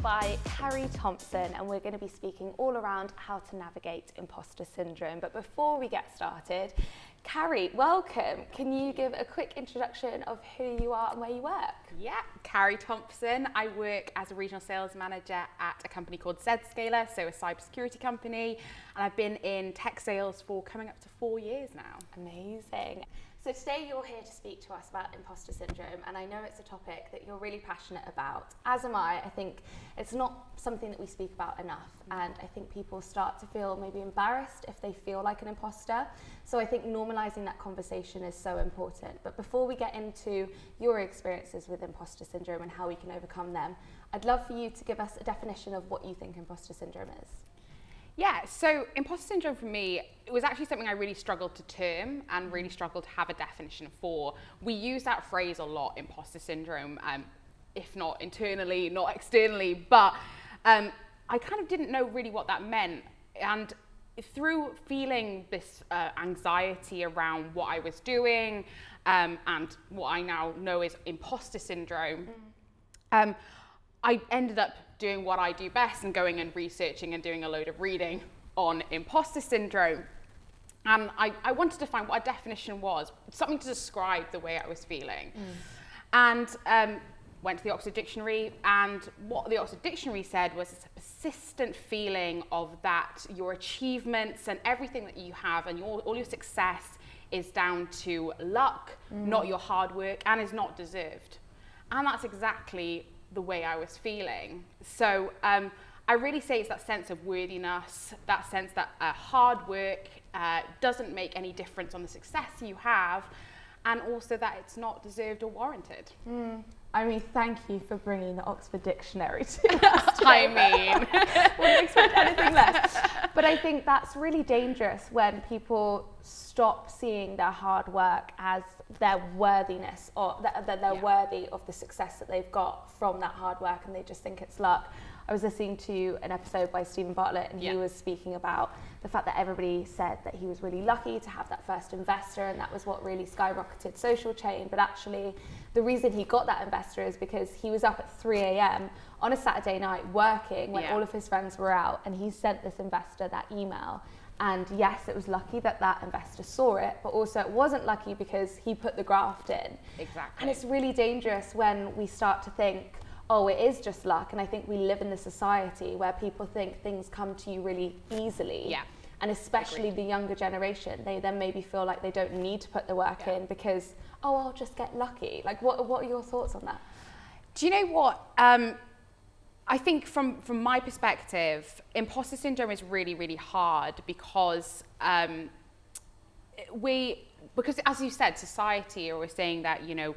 by Carrie Thompson, and we're going to be speaking all around how to navigate imposter syndrome. But before we get started, Carrie, welcome. Can you give a quick introduction of who you are and where you work? Yeah, Carrie Thompson. I work as a regional sales manager at a company called ZScaler, so a cybersecurity company, and I've been in tech sales for coming up to 4 years now. Amazing. So today you're here to speak to us about imposter syndrome, and I know it's a topic that you're really passionate about, as am I. I think it's not something that we speak about enough, and I think people start to feel maybe embarrassed if they feel like an imposter. So I think normalizing that conversation is so important. But before we get into your experiences with imposter syndrome and how we can overcome them, I'd love for you to give us a definition of what you think imposter syndrome is. Yeah, so imposter syndrome for me, it was actually something I really struggled to term and really struggled to have a definition for. We use that phrase a lot, imposter syndrome, if not internally, not externally, but I kind of didn't know really what that meant. And through feeling this anxiety around what I was doing and what I now know is imposter syndrome, I ended up doing what I do best and going and researching and doing a load of reading on imposter syndrome. And I wanted to find what a definition was, something to describe the way I was feeling. And went to the Oxford Dictionary, and what the Oxford Dictionary said was it's a persistent feeling of that your achievements and everything that you have and all your success is down to luck, not your hard work, and is not deserved. And that's exactly the way I was feeling. So I really say it's that sense of worthiness, that sense that hard work doesn't make any difference on the success you have, and also that it's not deserved or warranted. I mean, thank you for bringing the Oxford Dictionary to us. I mean, wouldn't expect anything less. But I think that's really dangerous when people stop seeing their hard work as their worthiness, or that they're worthy of the success that they've got from that hard work, and they just think it's luck. I was listening to an episode by Stephen Bartlett, and he was speaking about the fact that everybody said that he was really lucky to have that first investor, and that was what really skyrocketed Social Chain. But actually, the reason he got that investor is because he was up at 3 a.m. on a Saturday night working when all of his friends were out, and he sent this investor that email. And yes, it was lucky that that investor saw it, but also it wasn't lucky because he put the graft in. Exactly. And it's really dangerous when we start to think, oh, it is just luck. And I think we live in a society where people think things come to you really easily. Yeah. And especially the younger generation, they then maybe feel like they don't need to put the work in because, oh, I'll just get lucky. Like, what are your thoughts on that? Do you know what? I think from my perspective, imposter syndrome is really, really hard because because as you said, society are always saying that, you know,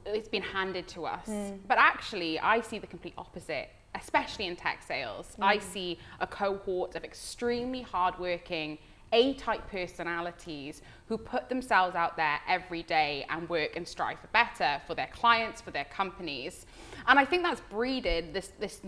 it's been handed to us. But actually, I see the complete opposite, especially in tech sales. I see a cohort of extremely hardworking A-type personalities who put themselves out there every day and work and strive for better for their clients, for their companies. And I think that's breeded this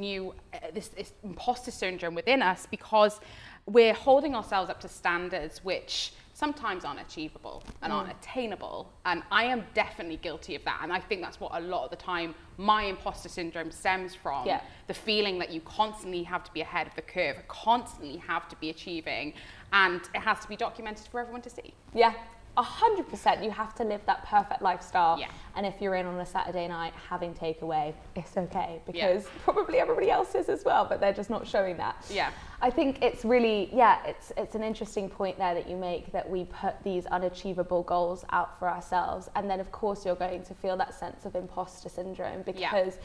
imposter syndrome within us because we're holding ourselves up to standards which sometimes aren't achievable and aren't attainable. And I am definitely guilty of that. And I think that's what a lot of the time my imposter syndrome stems from. The feeling that you constantly have to be ahead of the curve, constantly have to be achieving, and it has to be documented for everyone to see. 100%. You have to live that perfect lifestyle. And if you're in on a Saturday night having takeaway, it's okay because probably everybody else is as well, but they're just not showing that. I think it's really, it's an interesting point there that you make, that we put these unachievable goals out for ourselves, and then of course you're going to feel that sense of imposter syndrome because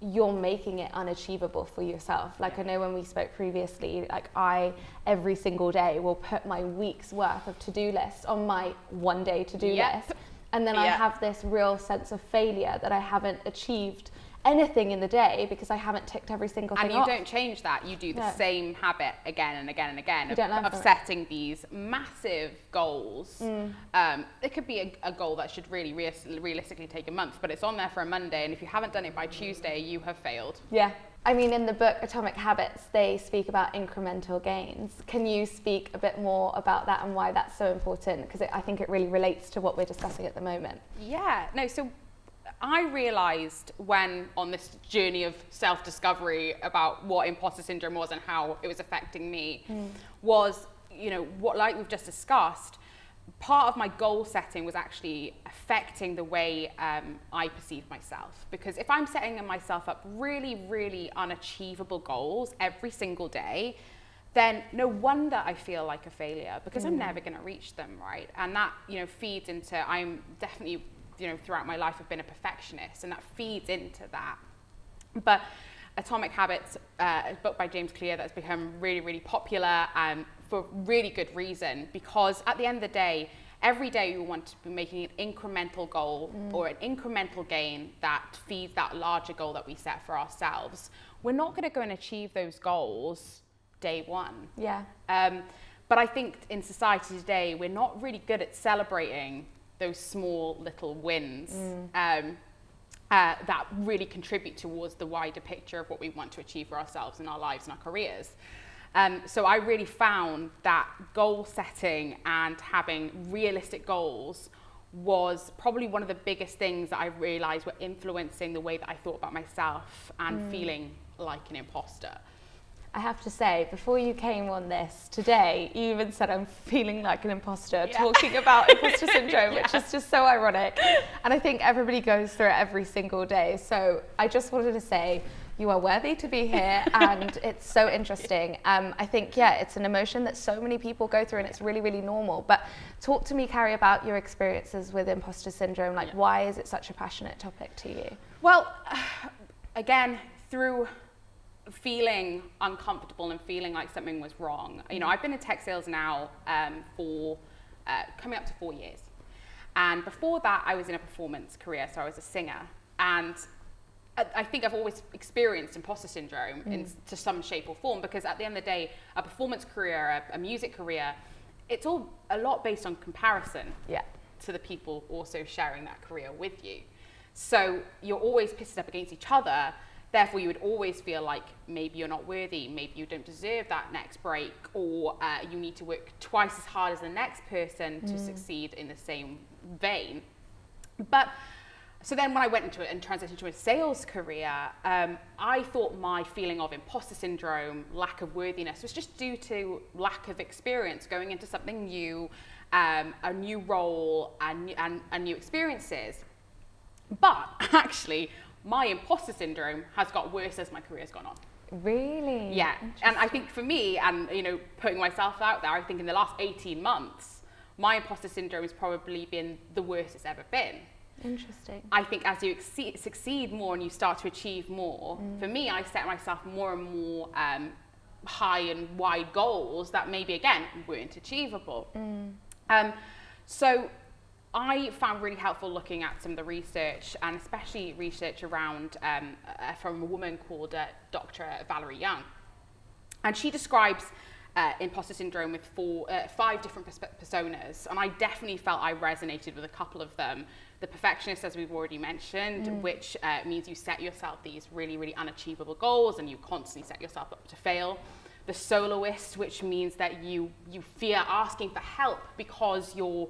you're making it unachievable for yourself. Like I know when we spoke previously, like I every single day will put my week's worth of to-do list on my one day to-do list, and then I have this real sense of failure that I haven't achieved anything in the day because I haven't ticked every single thing off. And you don't change that. You do the same habit again and again and again of setting these massive goals. It could be a goal that should really realistically take a month, but it's on there for a Monday, and if you haven't done it by Tuesday, you have failed. I mean, in the book Atomic Habits, they speak about incremental gains. Can you speak a bit more about that and why that's so important? Because I think it really relates to what we're discussing at the moment. So I realized when on this journey of self-discovery about what imposter syndrome was and how it was affecting me was, you know, what, like we've just discussed, part of my goal setting was actually affecting the way I perceive myself. Because if I'm setting myself up really, really unachievable goals every single day, then no wonder I feel like a failure, because I'm never going to reach them, right? And that, you know, feeds into, I'm definitely, you know, throughout my life I've been a perfectionist, and that feeds into that. But Atomic Habits, a book by James Clear that's become really, really popular for really good reason, because at the end of the day, every day we want to be making an incremental goal or an incremental gain that feeds that larger goal that we set for ourselves. We're not going to go and achieve those goals day one. Yeah. But I think in society today, we're not really good at celebrating those small little wins that really contribute towards the wider picture of what we want to achieve for ourselves in our lives and our careers. So I really found that goal setting and having realistic goals was probably one of the biggest things that I realized were influencing the way that I thought about myself and feeling like an imposter. I have to say, before you came on this today, you even said I'm feeling like an imposter, talking about imposter syndrome, which is just so ironic. And I think everybody goes through it every single day. So I just wanted to say, you are worthy to be here, and it's so interesting. I think, it's an emotion that so many people go through, and it's really, really normal. But talk to me, Carrie, about your experiences with imposter syndrome. Like, why is it such a passionate topic to you? Well, again, through feeling uncomfortable and feeling like something was wrong. You know, I've been in tech sales now for coming up to 4 years. And before that, I was in a performance career, so I was a singer. And I think I've always experienced imposter syndrome to some shape or form, because at the end of the day, a performance career, a music career, it's all a lot based on comparison to the people also sharing that career with you. So you're always pitted up against each other. Therefore, you would always feel like maybe you're not worthy, maybe you don't deserve that next break, or you need to work twice as hard as the next person to succeed in the same vein. But so then when I went into it and transitioned to a sales career, I thought my feeling of imposter syndrome, lack of worthiness, was just due to lack of experience going into something new, a new role and new experiences. But actually, my imposter syndrome has got worse as my career's gone on. Really? Yeah. And I think for me, and you know, putting myself out there, I think in the last 18 months, my imposter syndrome has probably been the worst it's ever been. Interesting. I think as you succeed more and you start to achieve more, for me, I set myself more and more high and wide goals that maybe, again, weren't achievable. So I found really helpful looking at some of the research, and especially research around from a woman called Dr. Valerie Young. And she describes imposter syndrome with 5 different personas, and I definitely felt I resonated with a couple of them. The perfectionist, as we've already mentioned, which means you set yourself these really, really unachievable goals and you constantly set yourself up to fail. The soloist, which means that you fear asking for help because you're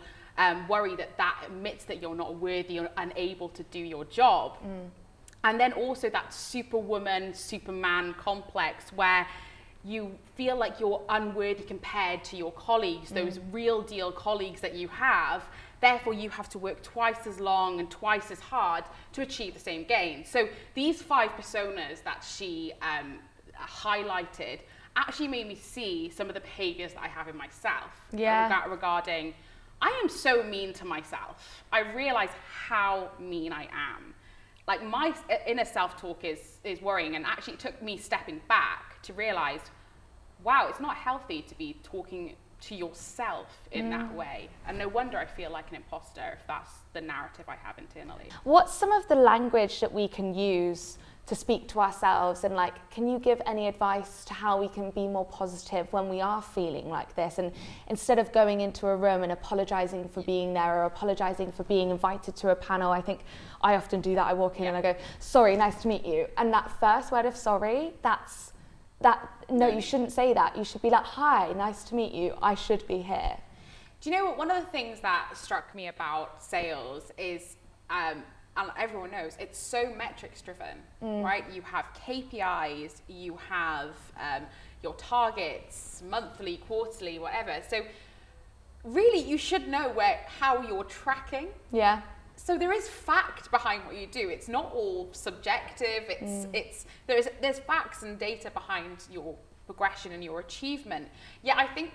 worried that admits that you're not worthy or unable to do your job. And then also that superwoman, superman complex, where you feel like you're unworthy compared to your colleagues, those real deal colleagues that you have. Therefore, you have to work twice as long and twice as hard to achieve the same gain. So these 5 personas that she highlighted actually made me see some of the behaviors that I have in myself. Regarding, I am so mean to myself. I realize how mean I am. Like, my inner self-talk is worrying, and actually it took me stepping back to realize, wow, it's not healthy to be talking to yourself in that way. And no wonder I feel like an imposter if that's the narrative I have internally. What's some of the language that we can use to speak to ourselves, and like, can you give any advice to how we can be more positive when we are feeling like this, and instead of going into a room and apologizing for being there or apologizing for being invited to a panel? I think I often do that. I walk in and I go, sorry, nice to meet you, and that first word of sorry, no, you shouldn't say that. You should be like, hi, nice to meet you, I should be here. Do you know what, one of the things that struck me about sales is and everyone knows, it's so metrics driven, right? You have KPIs, you have your targets, monthly, quarterly, whatever. So really you should know how you're tracking. Yeah. So there is fact behind what you do. It's not all subjective. There's facts and data behind your progression and your achievement. Yeah, I think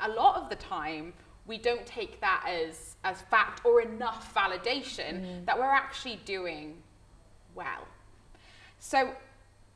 a lot of the time we don't take that as fact or enough validation that we're actually doing well. So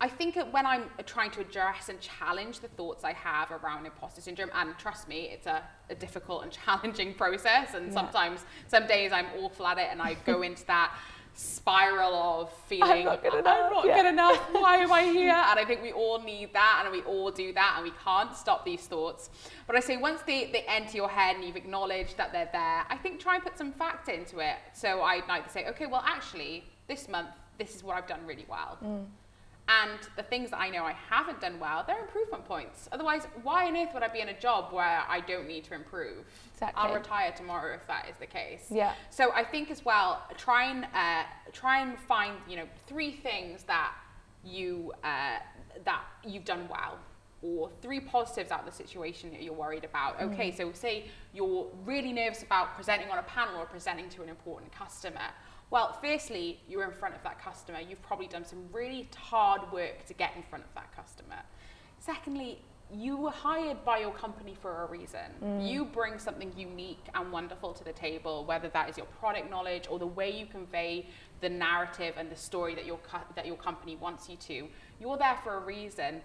I think that when I'm trying to address and challenge the thoughts I have around imposter syndrome, and trust me, it's a difficult and challenging process, and sometimes, some days I'm awful at it and I go into that spiral of feeling, I'm not good enough, why am I here? And I think we all need that, and we all do that, and we can't stop these thoughts. But I say once they enter your head and you've acknowledged that they're there, I think try and put some fact into it. So I'd like to say, okay, well actually, this month, this is what I've done really well. And the things that I know I haven't done well, they're improvement points. Otherwise, why on earth would I be in a job where I don't need to improve? Exactly. I'll retire tomorrow if that is the case. Yeah. So I think as well, try and find 3 things that you've done well, or 3 positives out of the situation that you're worried about. Okay, so say you're really nervous about presenting on a panel or presenting to an important customer. Well, firstly, you're in front of that customer. You've probably done some really hard work to get in front of that customer. Secondly, you were hired by your company for a reason. You bring something unique and wonderful to the table, whether that is your product knowledge or the way you convey the narrative and the story that your company wants you to. You're there for a reason.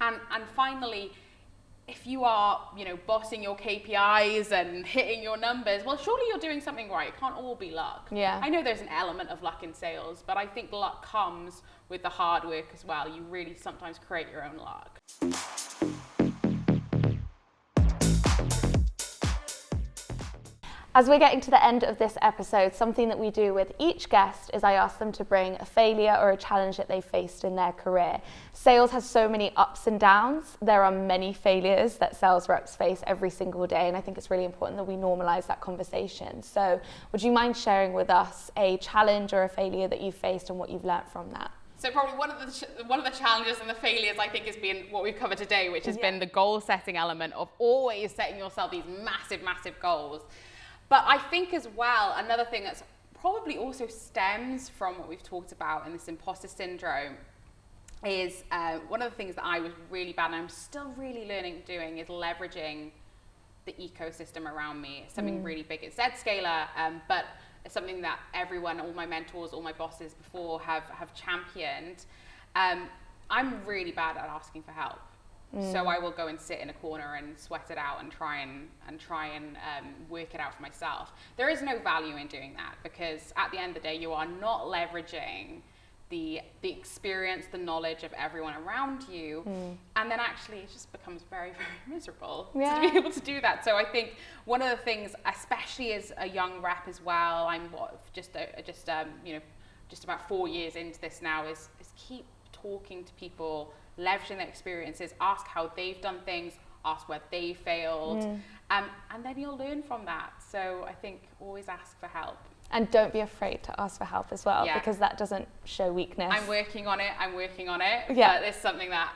And finally, if you are, bossing your KPIs and hitting your numbers, well, surely you're doing something right. It can't all be luck. Yeah. I know there's an element of luck in sales, but I think luck comes with the hard work as well. You really sometimes create your own luck. As we're getting to the end of this episode, something that we do with each guest is I ask them to bring a failure or a challenge that they faced in their career. Sales has so many ups and downs. There are many failures that sales reps face every single day, and I think it's really important that we normalize that conversation. So would you mind sharing with us a challenge or a failure that you faced and what you've learned from that? So probably one of the challenges and the failures, I think, has been what we've covered today, which has been the goal setting element of always setting yourself these massive, massive goals. But I think as well, another thing that's probably also stems from what we've talked about in this imposter syndrome is one of the things that I was really bad, and I'm still really learning doing, is leveraging the ecosystem around me. It's something really big at ZScaler, but it's something that everyone, all my mentors, all my bosses before have championed. I'm really bad at asking for help. So I will go and sit in a corner and sweat it out and try and work it out for myself. There is no value in doing that, because at the end of the day, you are not leveraging the experience, the knowledge of everyone around you, and then actually it just becomes very, very miserable to be able to do that. So I think one of the things, especially as a young rep as well, I'm just about 4 years into this now, is keep talking to people, leveraging their experiences, ask how they've done things, ask where they failed, and then you'll learn from that. So I think always ask for help. And don't be afraid to ask for help as well, because that doesn't show weakness. I'm working on it. Yeah. But it's something that,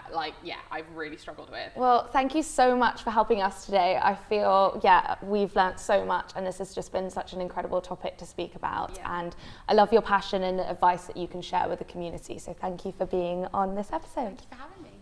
I've really struggled with. Well, thank you so much for helping us today. I feel, we've learnt so much, and this has just been such an incredible topic to speak about. Yeah. And I love your passion and the advice that you can share with the community. So thank you for being on this episode. Thank you for having me.